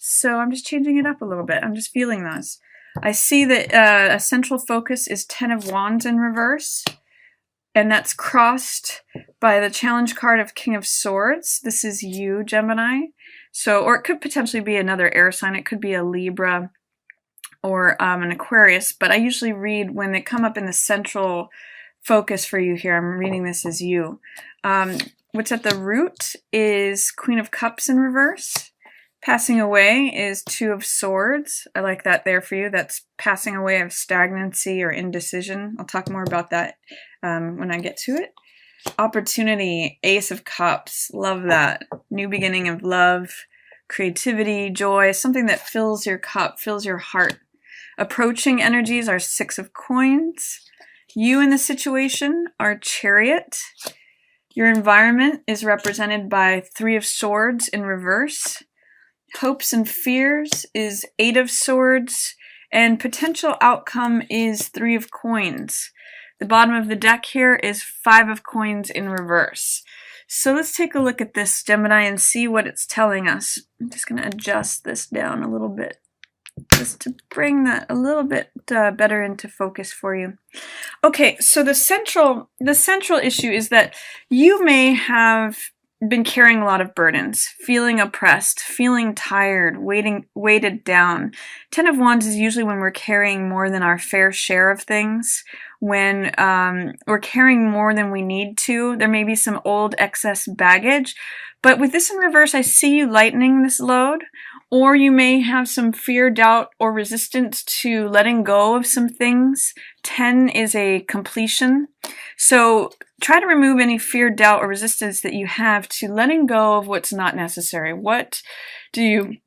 So I'm just changing it up a little bit. I'm just feeling those. I see that a central focus is 10 of Wands in reverse, and that's crossed by the challenge card of King of Swords. This is you, Gemini. So, or it could potentially be another air sign. It could be a Libra or an Aquarius, but I usually read when they come up in the central focus for you here. I'm reading this as you. What's at the root is Queen of Cups in reverse. Passing away is Two of Swords. I like that there for you. That's passing away of stagnancy or indecision. I'll talk more about that when I get to it. Opportunity, Ace of Cups. Love that. New beginning of love, creativity, joy, something that fills your cup, fills your heart. Approaching energies are Six of Coins. You in the situation are Chariot. Your environment is represented by Three of Swords in reverse. Hopes and fears is Eight of Swords, and potential outcome is Three of Coins. The bottom of the deck here is Five of Coins in reverse. So let's take a look at this, Gemini, and see what it's telling us. I'm just going to adjust this down a little bit, just to bring that a little bit better into focus for you. Okay, so the central issue is that you may have been carrying a lot of burdens, feeling oppressed, feeling tired, weighted down. 10 of Wands is usually when we're carrying more than our fair share of things, when we're carrying more than we need to. There may be some old excess baggage, but with this in reverse, I see you lightening this load, or you may have some fear, doubt, or resistance to letting go of some things. 10 is a completion. So try to remove any fear, doubt, or resistance that you have to letting go of what's not necessary. What do you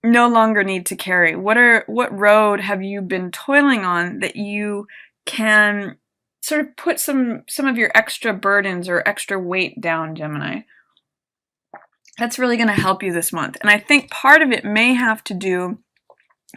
no longer need to carry? What road have you been toiling on that you can sort of put some of your extra burdens or extra weight down, Gemini? That's really going to help you this month. And I think part of it may have to do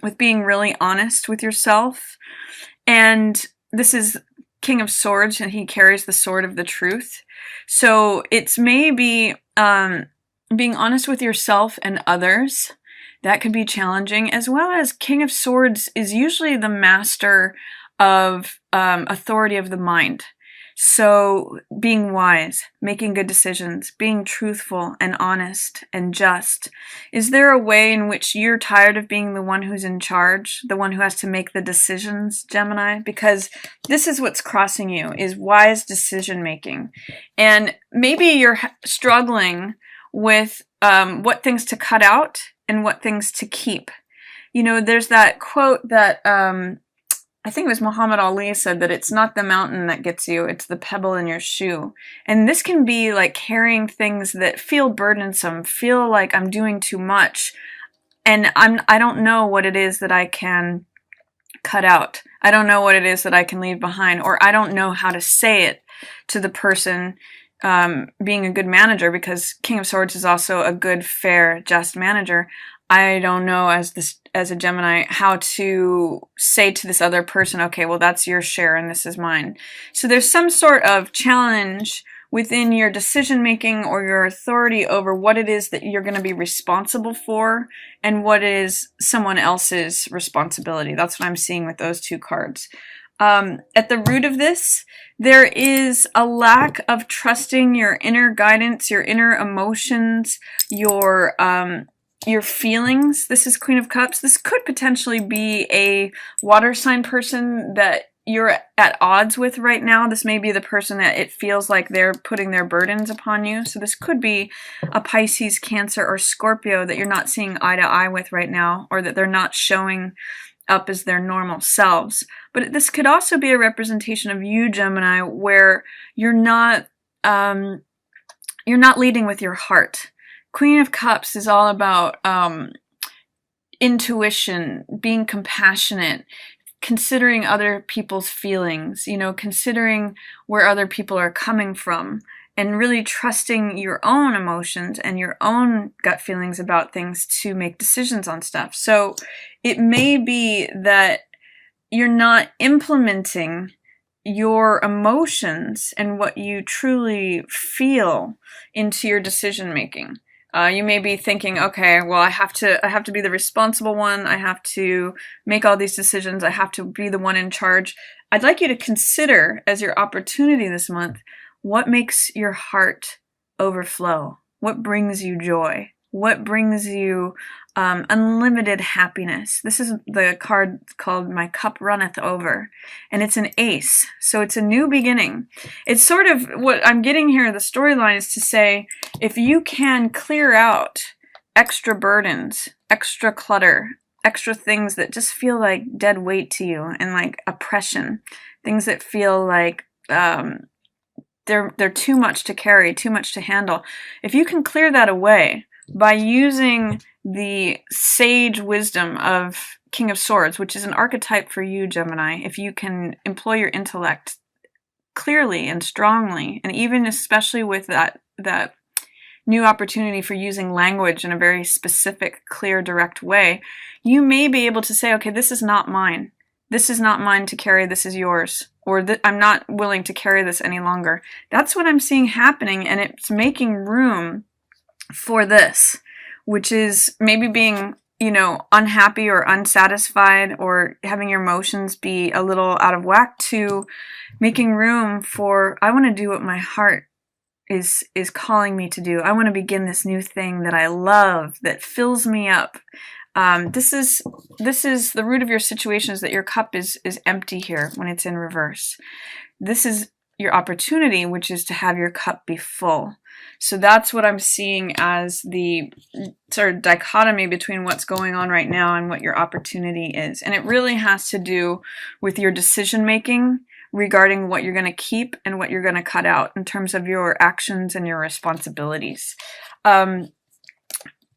with being really honest with yourself. And this is King of Swords, and he carries the sword of the truth. So it's maybe being honest with yourself and others. That could be challenging, as well as King of Swords is usually the master of authority of the mind. So being wise, making good decisions, being truthful and honest and just. Is there a way in which you're tired of being the one who's in charge, the one who has to make the decisions, Gemini? Because this is what's crossing you, is wise decision making. And maybe you're struggling with what things to cut out and what things to keep. You know, there's that quote that I think it was Muhammad Ali said that it's not the mountain that gets you, it's the pebble in your shoe. And this can be like carrying things that feel burdensome, feel like I'm doing too much, and I don't know what it is that I can cut out. I don't know what it is that I can leave behind, or I don't know how to say it to the person being a good manager, because King of Swords is also a good, fair, just manager. I don't know as a Gemini how to say to this other person, okay, well, that's your share and this is mine. So there's some sort of challenge within your decision making or your authority over what it is that you're going to be responsible for and what is someone else's responsibility. That's what I'm seeing with those two cards. At the root of this, there is a lack of trusting your inner guidance, your inner emotions, your feelings. This is Queen of Cups. This could potentially be a water sign person that you're at odds with right now. This may be the person that it feels like they're putting their burdens upon you. So this could be a Pisces, Cancer, or Scorpio that you're not seeing eye to eye with right now, or that they're not showing up as their normal selves. But this could also be a representation of you, Gemini, where you're not leading with your heart. Queen of Cups is all about intuition, being compassionate, considering other people's feelings, you know, considering where other people are coming from, and really trusting your own emotions and your own gut feelings about things to make decisions on stuff. So it may be that you're not implementing your emotions and what you truly feel into your decision making. You may be thinking, okay, well, I have to be the responsible one. I have to make all these decisions. I have to be the one in charge. I'd like you to consider as your opportunity this month, what makes your heart overflow? What brings you joy? What brings you unlimited happiness? This is the card called My Cup Runneth Over, and it's an ace, so it's a new beginning. It's sort of what I'm getting here, the storyline is to say, if you can clear out extra burdens, extra clutter, extra things that just feel like dead weight to you and like oppression, things that feel like they're too much to carry, too much to handle. If you can clear that away by using the sage wisdom of King of Swords, which is an archetype for you, Gemini, if you can employ your intellect clearly and strongly, and even especially with that new opportunity for using language in a very specific, clear, direct way, you may be able to say, okay, this is not mine. This is not mine to carry, this is yours. Or I'm not willing to carry this any longer. That's what I'm seeing happening, and it's making room for this, which is maybe being, unhappy or unsatisfied or having your emotions be a little out of whack, to making room for, I want to do what my heart is calling me to do. I want to begin this new thing that I love, that fills me up. This is the root of your situation, is that your cup is empty here when it's in reverse. This is your opportunity, which is to have your cup be full. So that's what I'm seeing as the sort of dichotomy between what's going on right now and what your opportunity is. And it really has to do with your decision making regarding what you're going to keep and what you're going to cut out in terms of your actions and your responsibilities.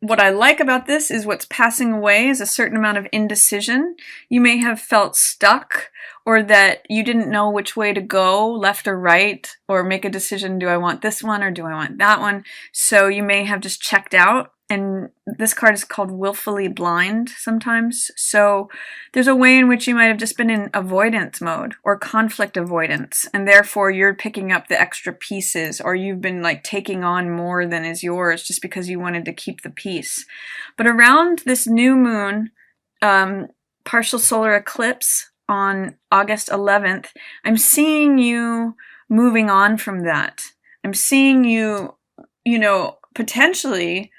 What I like about this is what's passing away is a certain amount of indecision. You may have felt stuck, or that you didn't know which way to go, left or right, or make a decision, do I want this one or do I want that one? So you may have just checked out, and this card is called willfully blind sometimes. So there's a way in which you might have just been in avoidance mode or conflict avoidance, and therefore you're picking up the extra pieces, or you've been like taking on more than is yours just because you wanted to keep the peace. But around this new moon, partial solar eclipse on August 11th, I'm seeing you moving on from that. I'm seeing you, potentially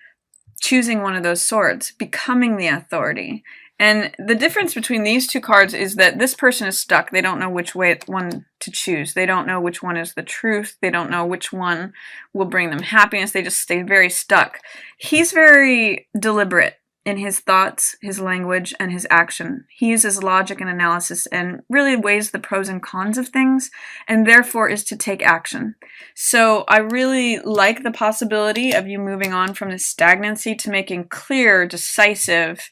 choosing one of those swords, becoming the authority. And the difference between these two cards is that this person is stuck. They don't know which one to choose. They don't know which one is the truth. They don't know which one will bring them happiness. They just stay very stuck. He's very deliberate in his thoughts, his language, and his action. He uses logic and analysis and really weighs the pros and cons of things, and therefore is to take action. So I really like the possibility of you moving on from this stagnancy to making clear, decisive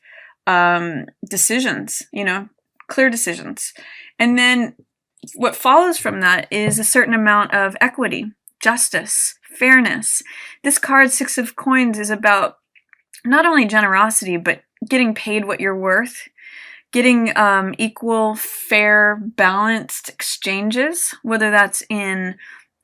decisions, clear decisions. And then what follows from that is a certain amount of equity, justice, fairness. This card, Six of Coins, is about not only generosity, but getting paid what you're worth, getting equal, fair, balanced exchanges, whether that's in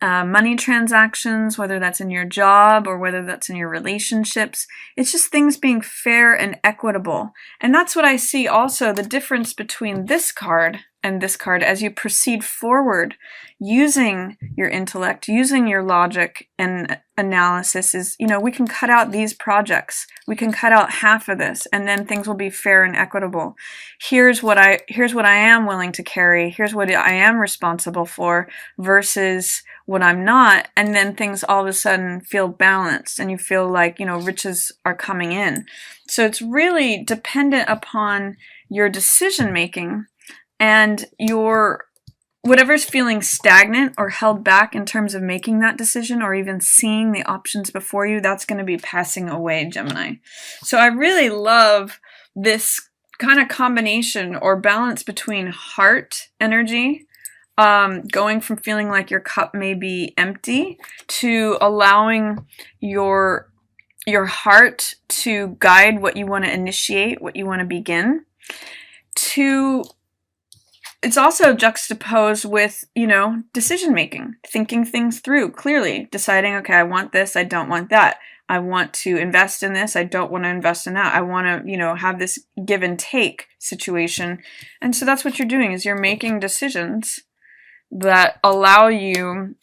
money transactions, whether that's in your job, or whether that's in your relationships. It's just things being fair and equitable. And that's what I see also, the difference between this card and this card as you proceed forward using your intellect, using your logic and analysis is, we can cut out these projects. We can cut out half of this, and then things will be fair and equitable. Here's what I am willing to carry. Here's what I am responsible for versus what I'm not. And then things all of a sudden feel balanced, and you feel like, riches are coming in. So it's really dependent upon your decision making and your whatever's feeling stagnant or held back in terms of making that decision or even seeing the options before you. That's going to be passing away, Gemini. So I really love this kind of combination or balance between heart energy, going from feeling like your cup may be empty to allowing your heart to guide what you want to initiate, what you want to begin. It's also juxtaposed with, decision making, thinking things through clearly, deciding, okay, I want this, I don't want that. I want to invest in this. I don't want to invest in that. I want to, you know, have this give and take situation. And so that's what you're doing, is you're making decisions that allow you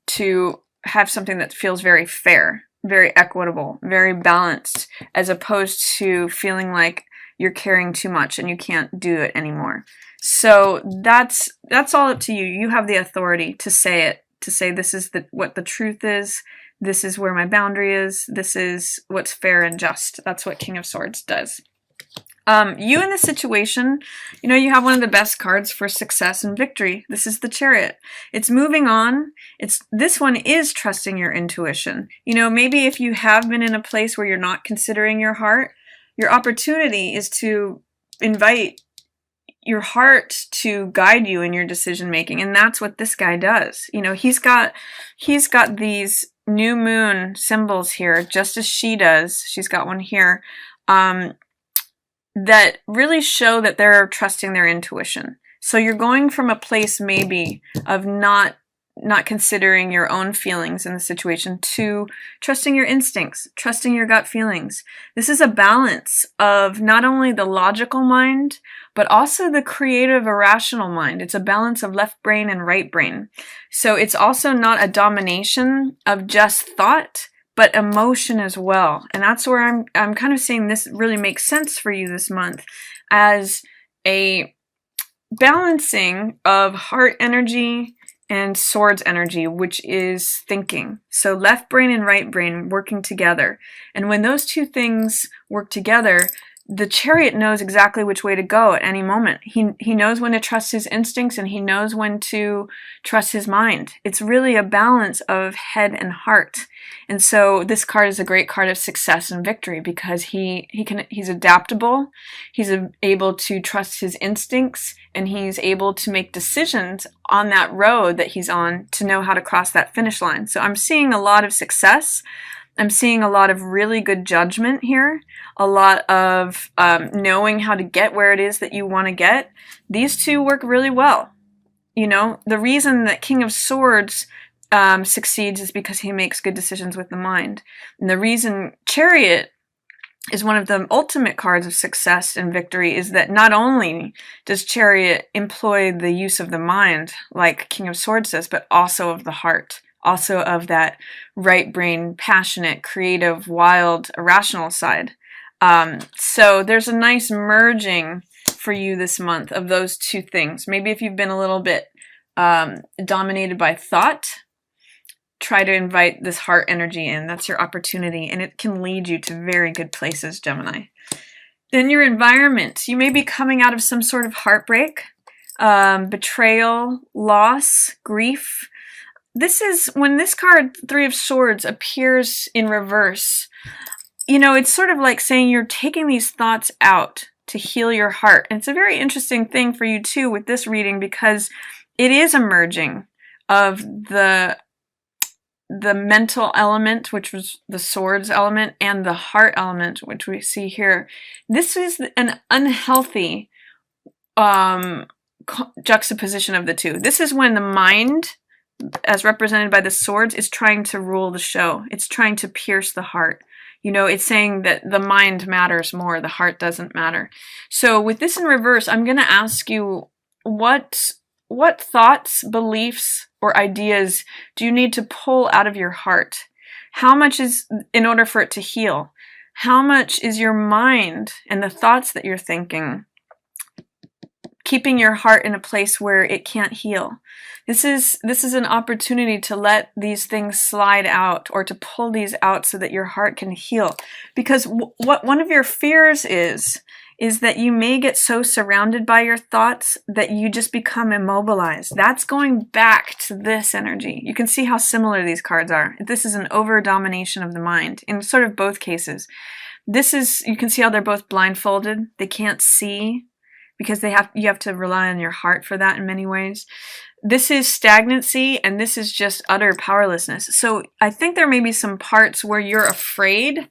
to have something that feels very fair, very equitable, very balanced, as opposed to feeling like you're carrying too much and you can't do it anymore. So that's all up to you. You have the authority to say it, to say this is what the truth is, this is where my boundary is, this is what's fair and just. That's what King of Swords does. You in this situation, you know, you have one of the best cards for success and victory. This is the Chariot. It's moving on. This one is trusting your intuition. You know, maybe if you have been in a place where you're not considering your heart, your opportunity is to invite your heart to guide you in your decision making, and that's what this guy does. You know, he's got these new moon symbols here, just as she does. She's got one here. That really show that they're trusting their intuition. So you're going from a place maybe of not considering your own feelings in the situation to trusting your instincts, trusting your gut feelings. This is a balance of not only the logical mind, but also the creative, irrational mind. It's a balance of left brain and right brain. So it's also not a domination of just thought, but emotion as well. And that's where I'm kind of saying this really makes sense for you this month as a balancing of heart energy and swords energy, which is thinking. So left brain and right brain working together. And when those two things work together, the Chariot knows exactly which way to go at any moment. He knows when to trust his instincts, and he knows when to trust his mind. It's really a balance of head and heart. And so this card is a great card of success and victory because he's adaptable, he's able to trust his instincts, and he's able to make decisions on that road that he's on to know how to cross that finish line. So I'm seeing a lot of success. I'm seeing a lot of really good judgment here, a lot of knowing how to get where it is that you want to get. These two work really well. You know, the reason that King of Swords succeeds is because he makes good decisions with the mind. And the reason Chariot is one of the ultimate cards of success and victory is that not only does Chariot employ the use of the mind, like King of Swords does, but also of the heart. Also of that right brain, passionate, creative, wild, irrational side. So there's a nice merging for you this month of those two things. Maybe if you've been a little bit dominated by thought, try to invite this heart energy in. That's your opportunity, and it can lead you to very good places, Gemini. Then your environment. You may be coming out of some sort of heartbreak, betrayal, loss, grief. This is when this card, Three of Swords, appears in reverse. You know, it's sort of like saying you're taking these thoughts out to heal your heart. And it's a very interesting thing for you too with this reading because it is a merging of the mental element, which was the swords element, and the heart element, which we see here. This is an unhealthy juxtaposition of the two. This is when the mind, as represented by the swords, is trying to rule the show. It's trying to pierce the heart. You know, it's saying that the mind matters more, the heart doesn't matter. So with this in reverse, I'm going to ask you, what thoughts, beliefs, or ideas do you need to pull out of your heart? How much is, in order for it to heal, how much is your mind and the thoughts that you're thinking keeping your heart in a place where it can't heal? This is an opportunity to let these things slide out, or to pull these out so that your heart can heal. Because what one of your fears is that you may get so surrounded by your thoughts that you just become immobilized. That's going back to this energy. You can see how similar these cards are. This is an over-domination of the mind in sort of both cases. This is, you can see how they're both blindfolded. They can't see because you have to rely on your heart for that in many ways. This is stagnancy, and this is just utter powerlessness. So I think there may be some parts where you're afraid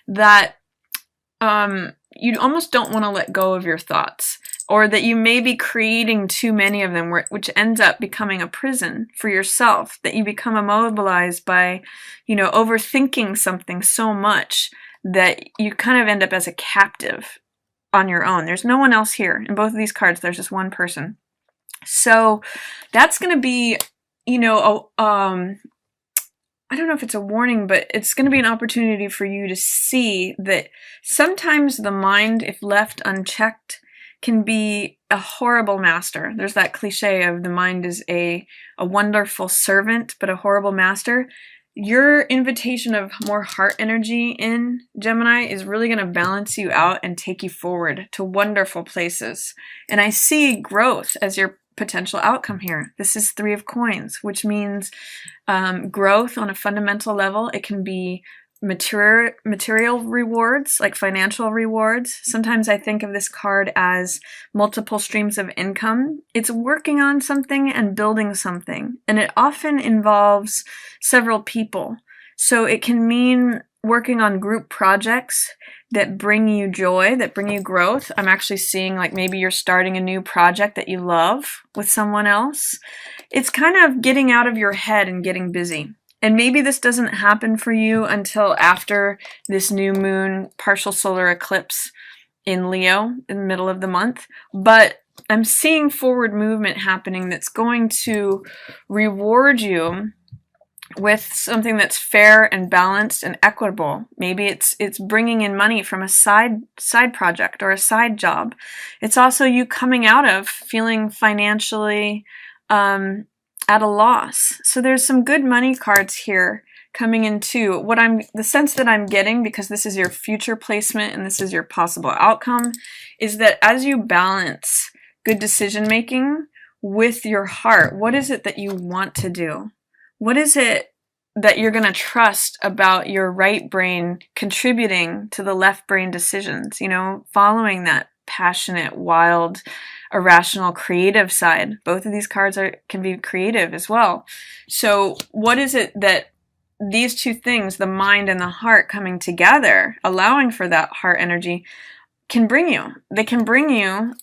that you almost don't want to let go of your thoughts, or that you may be creating too many of them, which ends up becoming a prison for yourself, that you become immobilized by, overthinking something so much that you kind of end up as a captive on your own. There's no one else here. In both of these cards, there's just one person. So that's going to be, I don't know if it's a warning, but it's going to be an opportunity for you to see that sometimes the mind, if left unchecked, can be a horrible master. There's that cliche of the mind is a wonderful servant, but a horrible master. Your invitation of more heart energy in Gemini is really going to balance you out and take you forward to wonderful places. And I see growth as your potential outcome here. This is 3 of Coins, which means growth on a fundamental level. It can be material rewards, like financial rewards. Sometimes I think of this card as multiple streams of income. It's working on something and building something, and it often involves several people. So it can mean working on group projects that bring you joy, that bring you growth. I'm actually seeing like maybe you're starting a new project that you love with someone else. It's kind of getting out of your head and getting busy. And maybe this doesn't happen for you until after this new moon partial solar eclipse in Leo in the middle of the month. But I'm seeing forward movement happening that's going to reward you with something that's fair and balanced and equitable. Maybe it's bringing in money from a side project or a side job. It's also you coming out of feeling financially at a loss. So there's some good money cards here coming in too. The sense that I'm getting, because this is your future placement and this is your possible outcome, is that as you balance good decision making with your heart, what is it that you want to do? What is it that you're going to trust about your right brain contributing to the left brain decisions? Following that passionate, wild, irrational, creative side. Both of these cards can be creative as well. So what is it that these two things, the mind and the heart coming together, allowing for that heart energy, can bring you? They can bring you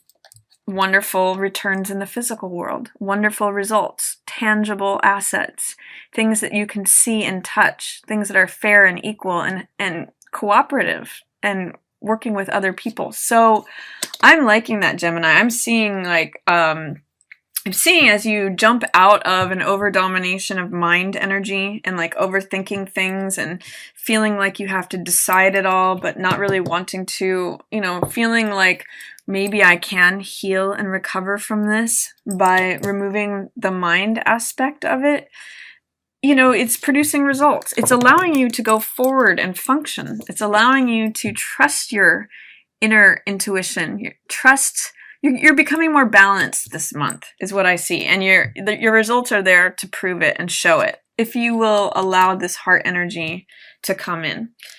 wonderful returns in the physical world, wonderful results, tangible assets, things that you can see and touch, things that are fair and equal and cooperative and working with other people. So I'm liking that, Gemini. I'm seeing as you jump out of an over-domination of mind energy and like overthinking things and feeling like you have to decide it all but not really wanting to, feeling like maybe I can heal and recover from this by removing the mind aspect of it. It's producing results. It's allowing you to go forward and function. It's allowing you to trust your inner intuition. You're becoming more balanced this month, is what I see. And your results are there to prove it and show it, if you will allow this heart energy to come in.